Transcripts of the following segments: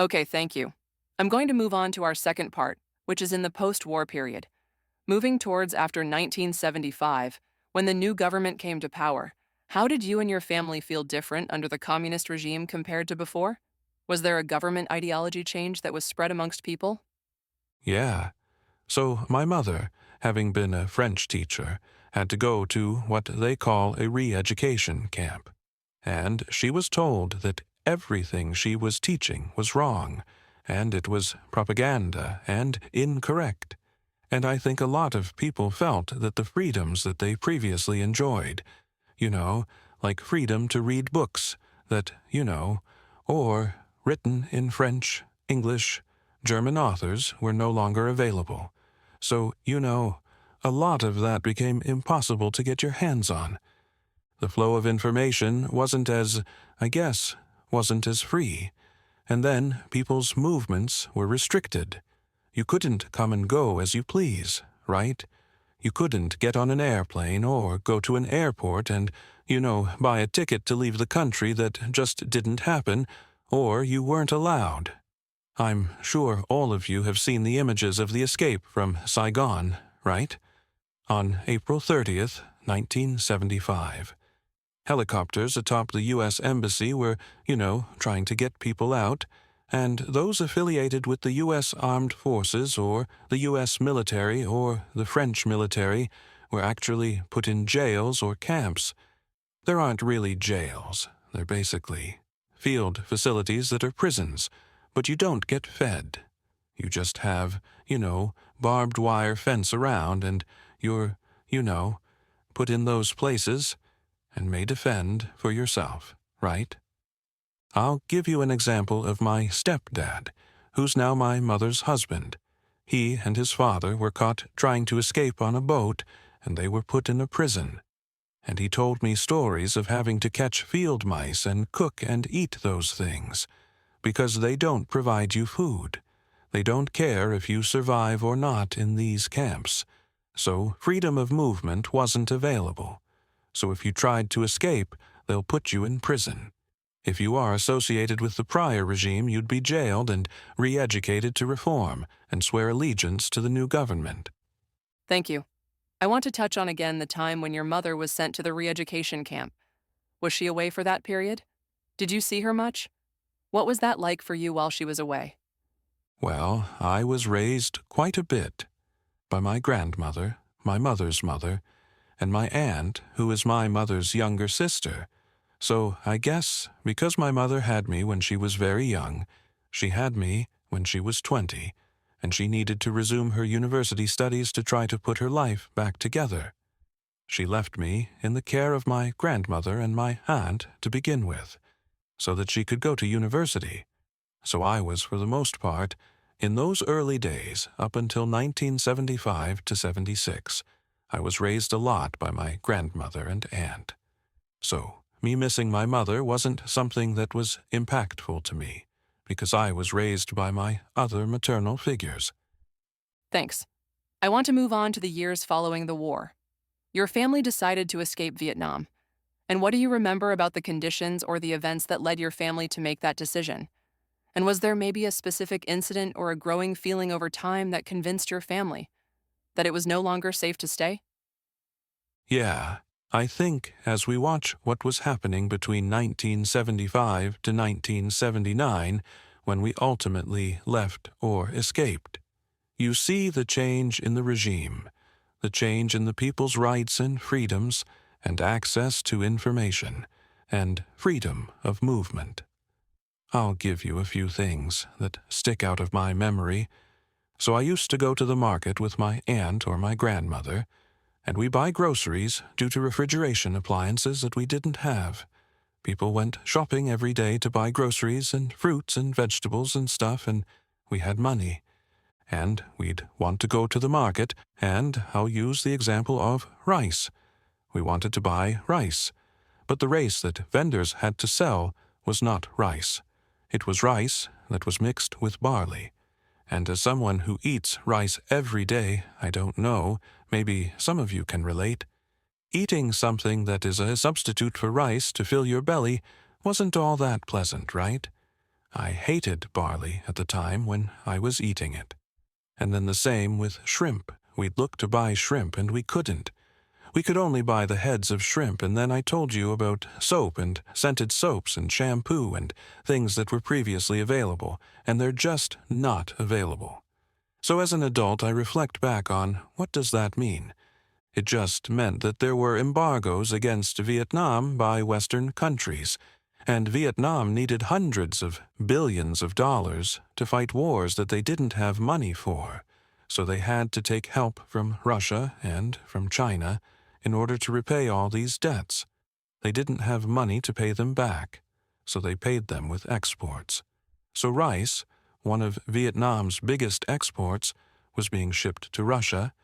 Okay, thank you. I'm going to move on to our second part, which is in the post-war period. Moving towards after 1975, when the new government came to power, how did you and your family feel different under the communist regime compared to before? Was there a government ideology change that was spread amongst people? Yeah. So my mother, having been a French teacher, had to go to what they call a re-education camp. And she was told that everything she was teaching was wrong, and it was propaganda and incorrect. And I think a lot of people felt that the freedoms that they previously enjoyed, you know, like freedom to read books that, or written in French, English, German authors were no longer available. So, a lot of that became impossible to get your hands on. The flow of information wasn't as free. And then people's movements were restricted. You couldn't come and go as you please, right? You couldn't get on an airplane or go to an airport and, buy a ticket to leave the country that just didn't happen, or you weren't allowed. I'm sure all of you have seen the images of the escape from Saigon, right? On April 30th, 1975. Helicopters atop the U.S. Embassy were, trying to get people out, and those affiliated with the U.S. Armed Forces or the U.S. military or the French military were actually put in jails or camps. There aren't really jails. They're basically field facilities that are prisons, but you don't get fed. You just have, barbed wire fence around, and you're, put in those places and may defend for yourself, right? I'll give you an example of my stepdad, who's now my mother's husband. He and his father were caught trying to escape on a boat, and they were put in a prison. And he told me stories of having to catch field mice and cook and eat those things, because they don't provide you food. They don't care if you survive or not in these camps. So freedom of movement wasn't available. So if you tried to escape, they'll put you in prison. If you are associated with the prior regime, you'd be jailed and re-educated to reform and swear allegiance to the new government. Thank you. I want to touch on again the time when your mother was sent to the re-education camp. Was she away for that period? Did you see her much? What was that like for you while she was away? Well, I was raised quite a bit by my grandmother, my mother's mother, and my aunt, who is my mother's younger sister. So I guess because my mother had me when she was very young, she had me when she was 20, and she needed to resume her university studies to try to put her life back together. She left me in the care of my grandmother and my aunt to begin with, so that she could go to university. So I was, for the most part, in those early days, up until 1975 to 76, I was raised a lot by my grandmother and aunt. So, me missing my mother wasn't something that was impactful to me, because I was raised by my other maternal figures. Thanks. I want to move on to the years following the war. Your family decided to escape Vietnam. And what do you remember about the conditions or the events that led your family to make that decision? And was there maybe a specific incident or a growing feeling over time that convinced your family that it was no longer safe to stay? Yeah, I think as we watch what was happening between 1975 to 1979, when we ultimately left or escaped, you see the change in the regime, the change in the people's rights and freedoms, and access to information, and freedom of movement. I'll give you a few things that stick out of my memory. So I used to go to the market with my aunt or my grandmother, and we buy groceries due to refrigeration appliances that we didn't have. People went shopping every day to buy groceries and fruits and vegetables and stuff, and we had money. And we'd want to go to the market, and I'll use the example of rice. We wanted to buy rice, but the rice that vendors had to sell was not rice. It was rice that was mixed with barley. And as someone who eats rice every day, I don't know, maybe some of you can relate. Eating something that is a substitute for rice to fill your belly wasn't all that pleasant, right? I hated barley at the time when I was eating it. And then the same with shrimp. We'd look to buy shrimp and we couldn't. We could only buy the heads of shrimp, and then I told you about soap and scented soaps and shampoo and things that were previously available, and they're just not available. So as an adult, I reflect back on what does that mean? It just meant that there were embargoes against Vietnam by Western countries, and Vietnam needed hundreds of billions of dollars to fight wars that they didn't have money for, so they had to take help from Russia and from China in order to repay all these debts. They didn't have money to pay them back, so they paid them with exports. So rice, one of Vietnam's biggest exports, was being shipped to Russia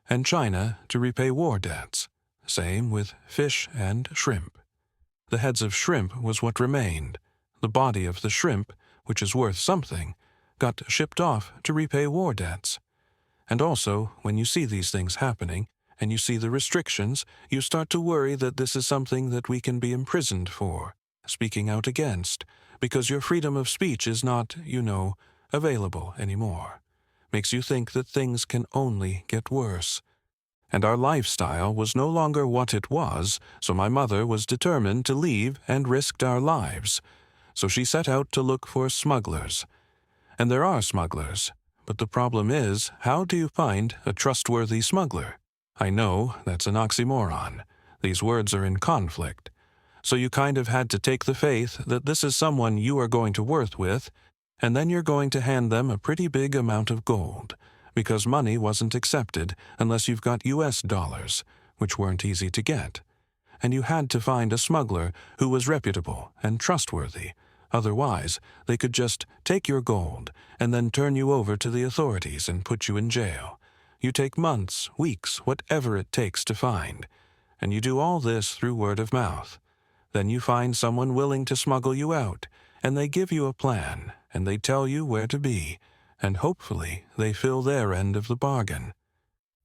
and China to repay war debts. Same with fish and shrimp. The heads of shrimp was what remained. The body of the shrimp, which is worth something, got shipped off to repay war debts. And also, when you see these things happening, and you see the restrictions, you start to worry that this is something that we can be imprisoned for, speaking out against, because your freedom of speech is not, available anymore. Makes you think that things can only get worse. And our lifestyle was no longer what it was, so my mother was determined to leave and risked our lives. So she set out to look for smugglers. And there are smugglers, but the problem is, how do you find a trustworthy smuggler? I know that's an oxymoron. These words are in conflict. So you kind of had to take the faith that this is someone you are going to work with, and then you're going to hand them a pretty big amount of gold, because money wasn't accepted unless you've got US dollars, which weren't easy to get. And you had to find a smuggler who was reputable and trustworthy. Otherwise, they could just take your gold and then turn you over to the authorities and put you in jail. You take months, weeks, whatever it takes to find. And you do all this through word of mouth. Then you find someone willing to smuggle you out, and they give you a plan, and they tell you where to be, and hopefully they fill their end of the bargain.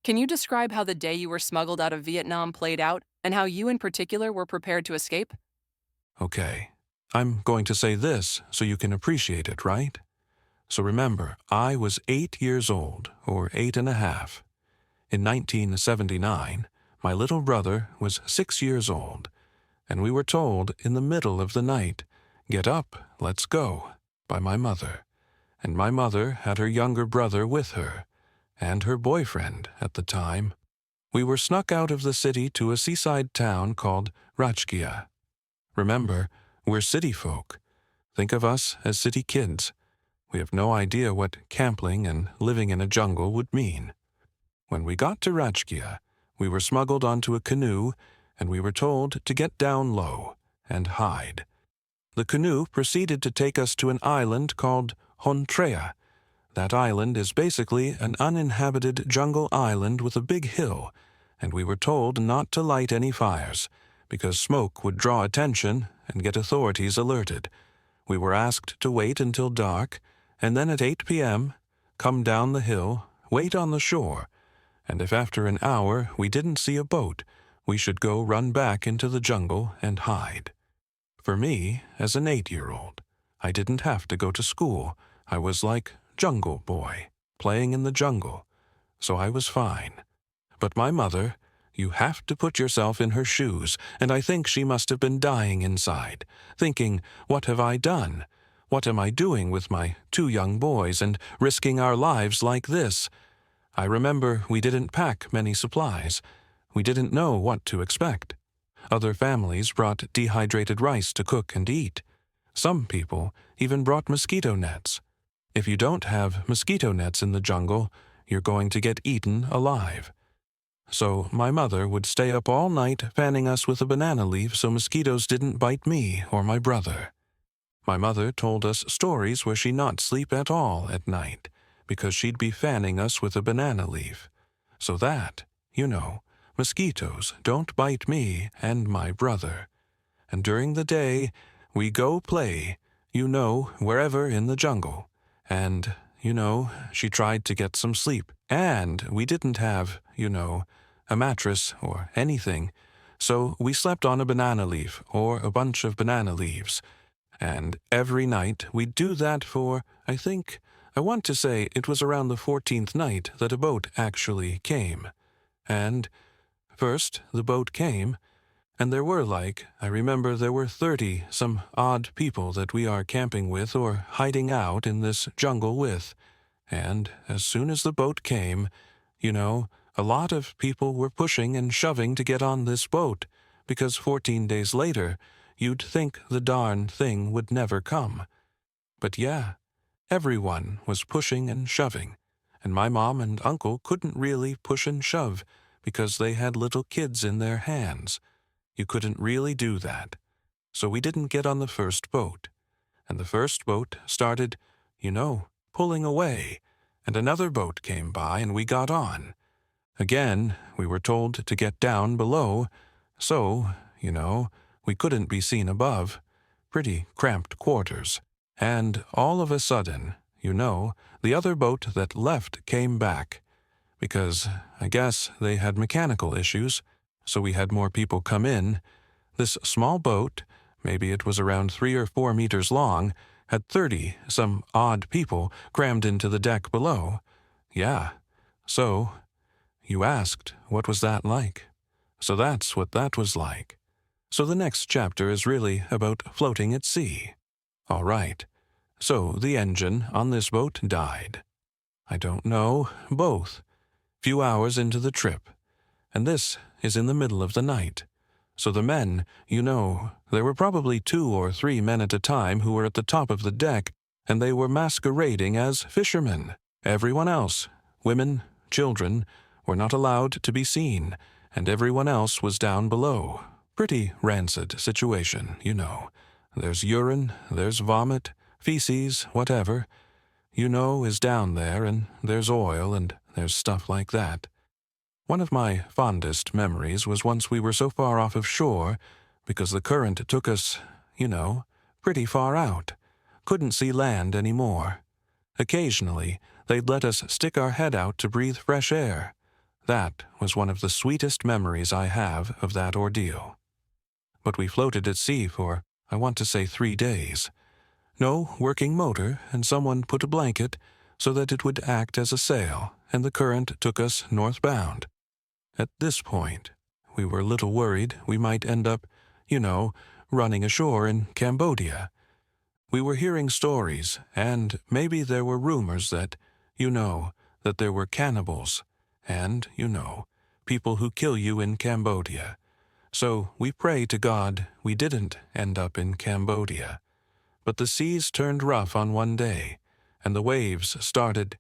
Can you describe how the day you were smuggled out of Vietnam played out, and how you in particular were prepared to escape? Okay, I'm going to say this so you can appreciate it, right? So remember, I was 8 years old, or 8.5. In 1979, my little brother was 6 years old, and we were told in the middle of the night, "Get up, let's go," by my mother. And my mother had her younger brother with her, and her boyfriend at the time. We were snuck out of the city to a seaside town called Rachkia. Remember, we're city folk. Think of us as city kids. We have no idea what camping and living in a jungle would mean. When we got to Rachkia, we were smuggled onto a canoe, and we were told to get down low and hide. The canoe proceeded to take us to an island called Hontrea. That island is basically an uninhabited jungle island with a big hill, and we were told not to light any fires, because smoke would draw attention and get authorities alerted. We were asked to wait until dark, and then at 8 p.m., come down the hill, wait on the shore, and if after an hour we didn't see a boat, we should go run back into the jungle and hide. For me, as an 8-year-old, I didn't have to go to school. I was like Jungle Boy, playing in the jungle, so I was fine. But my mother, you have to put yourself in her shoes, and I think she must have been dying inside, thinking, what have I done? What am I doing with my 2 young boys and risking our lives like this? I remember we didn't pack many supplies. We didn't know what to expect. Other families brought dehydrated rice to cook and eat. Some people even brought mosquito nets. If you don't have mosquito nets in the jungle, you're going to get eaten alive. So my mother would stay up all night fanning us with a banana leaf so mosquitoes didn't bite me or my brother. My mother told us stories where she'd not sleep at all at night, because she'd be fanning us with a banana leaf. So that, mosquitoes don't bite me and my brother. And during the day, we go play, wherever in the jungle. And, she tried to get some sleep. And we didn't have, a mattress or anything. So we slept on a banana leaf or a bunch of banana leaves. And every night we'd do that for, I want to say it was around the 14th night that a boat actually came. And first the boat came, and there were I remember there were 30 some odd people that we are camping with or hiding out in this jungle with. And as soon as the boat came, a lot of people were pushing and shoving to get on this boat, because 14 days later, you'd think the darn thing would never come. But yeah, everyone was pushing and shoving, and my mom and uncle couldn't really push and shove because they had little kids in their hands. You couldn't really do that. So we didn't get on the first boat. And the first boat started, pulling away, and another boat came by and we got on. Again, we were told to get down below, so, we couldn't be seen above. Pretty cramped quarters. And all of a sudden, the other boat that left came back, because I guess they had mechanical issues, so we had more people come in. This small boat, maybe it was around 3 or 4 meters long, had 30 some odd people crammed into the deck below. Yeah. So, you asked, what was that like? So that's what that was like. So the next chapter is really about floating at sea. All right. So the engine on this boat died. I don't know, both. Few hours into the trip. And this is in the middle of the night. So the men, there were probably 2 or 3 men at a time who were at the top of the deck, and they were masquerading as fishermen. Everyone else, women, children, were not allowed to be seen, and everyone else was down below. Pretty rancid situation, There's urine, there's vomit, feces, whatever, is down there, and there's oil, and there's stuff like that. One of my fondest memories was once we were so far off of shore, because the current took us, pretty far out. Couldn't see land anymore. Occasionally, they'd let us stick our head out to breathe fresh air. That was one of the sweetest memories I have of that ordeal. But we floated at sea for, I want to say 3 days. No working motor, and someone put a blanket so that it would act as a sail, and the current took us northbound. At this point, we were a little worried we might end up, running ashore in Cambodia. We were hearing stories, and maybe there were rumors that, that there were cannibals, and, people who kill you in Cambodia. So we pray to God we didn't end up in Cambodia. But the seas turned rough on one day, and the waves started,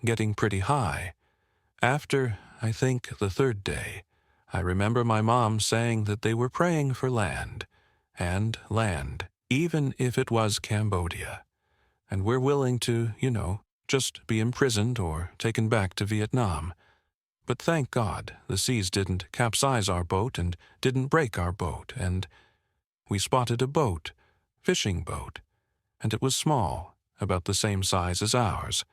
getting pretty high. After, I think, the 3rd day, I remember my mom saying that they were praying for land, and land, even if it was Cambodia. And we're willing to, just be imprisoned or taken back to Vietnam. But thank God the seas didn't capsize our boat and didn't break our boat, and we spotted a boat, fishing boat, and it was small, about the same size as ours,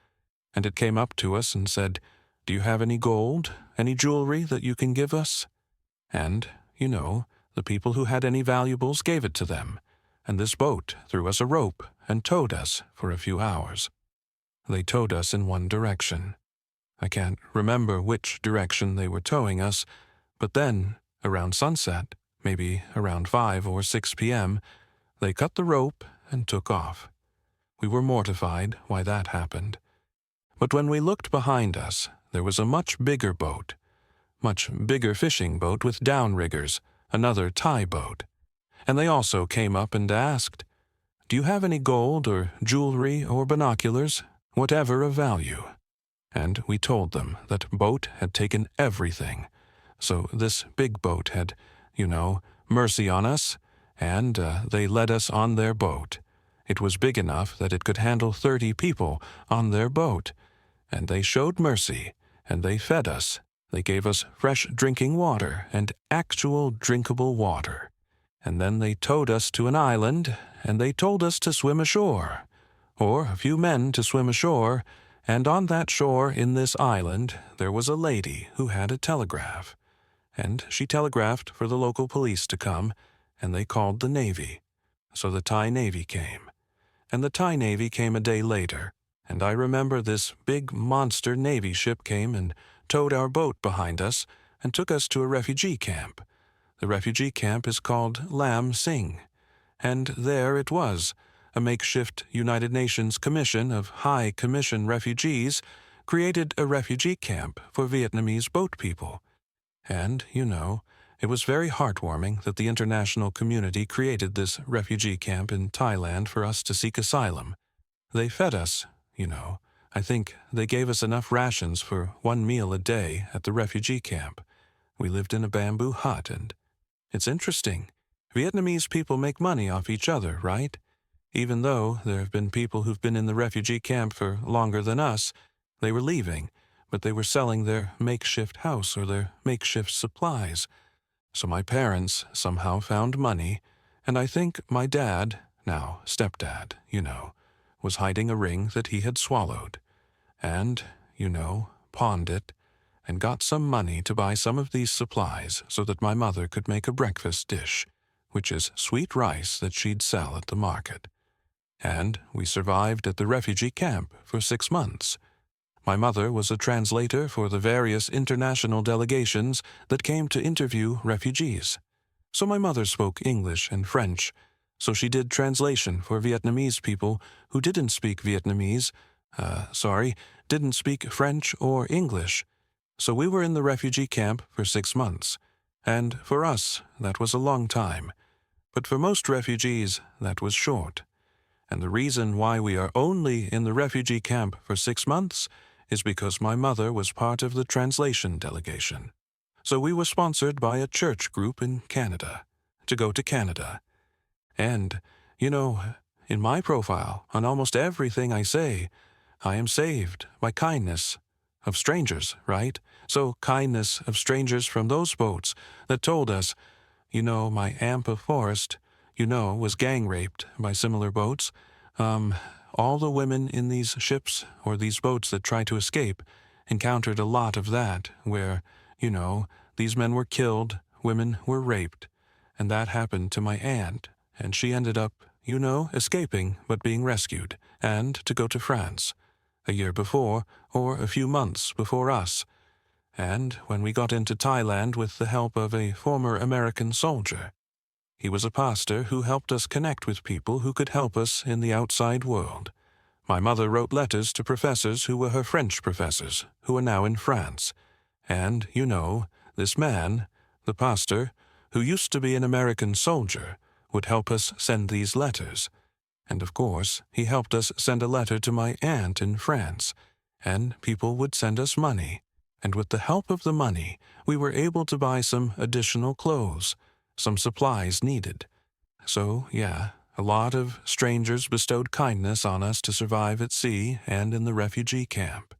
and it came up to us and said, "Do you have any gold, any jewelry that you can give us?" And, the people who had any valuables gave it to them, and this boat threw us a rope and towed us for a few hours. They towed us in one direction. I can't remember which direction they were towing us, but then, around sunset, maybe around 5 or 6 p.m., they cut the rope and took off. We were mortified why that happened. But when we looked behind us, there was a much bigger boat, much bigger fishing boat with downriggers, another Thai boat. And they also came up and asked, "Do you have any gold or jewelry or binoculars, whatever of value?" And we told them that boat had taken everything. So this big boat had, mercy on us, and they led us on their boat. It was big enough that it could handle 30 people on their boat. And they showed mercy, and they fed us. They gave us fresh drinking water and actual drinkable water. And then they towed us to an island, and they told us to swim ashore, or a few men to swim ashore, and on that shore in this island there was a lady who had a telegraph. And she telegraphed for the local police to come, and they called the Navy. So the Thai Navy came. And the Thai Navy came a day later. And I remember this big monster Navy ship came and towed our boat behind us and took us to a refugee camp. The refugee camp is called Lam Sing. And there it was, a makeshift United Nations Commission of High Commission refugees created a refugee camp for Vietnamese boat people. And, it was very heartwarming that the international community created this refugee camp in Thailand for us to seek asylum. They fed us, I think they gave us enough rations for 1 meal a day at the refugee camp. We lived in a bamboo hut, and it's interesting. Vietnamese people make money off each other, right? Even though there have been people who've been in the refugee camp for longer than us, they were leaving, but they were selling their makeshift house or their makeshift supplies. So my parents somehow found money, and I think my dad, now stepdad, was hiding a ring that he had swallowed. And, pawned it, and got some money to buy some of these supplies so that my mother could make a breakfast dish, which is sweet rice that she'd sell at the market. And we survived at the refugee camp for 6 months. My mother was a translator for the various international delegations that came to interview refugees. So my mother spoke English and French, so she did translation for Vietnamese people who didn't speak didn't speak French or English. So we were in the refugee camp for 6 months, and for us that was a long time. But for most refugees that was short. And the reason why we are only in the refugee camp for 6 months is because my mother was part of the translation delegation. So we were sponsored by a church group in Canada to go to Canada. And, in my profile, on almost everything I say, I am saved by kindness of strangers, right? So kindness of strangers from those boats that told us, my AMPA Forest, was gang raped by similar boats. All the women in these ships or these boats that tried to escape encountered a lot of that where, these men were killed, women were raped. And that happened to my aunt, and she ended up, escaping but being rescued, and to go to France a year before, or a few months before us. And when we got into Thailand with the help of a former American soldier, he was a pastor who helped us connect with people who could help us in the outside world. My mother wrote letters to professors who were her French professors, who are now in France. And, this man, the pastor, who used to be an American soldier, would help us send these letters. And of course, he helped us send a letter to my aunt in France, and people would send us money. And with the help of the money, we were able to buy some additional clothes, some supplies needed. So, yeah, a lot of strangers bestowed kindness on us to survive at sea and in the refugee camp.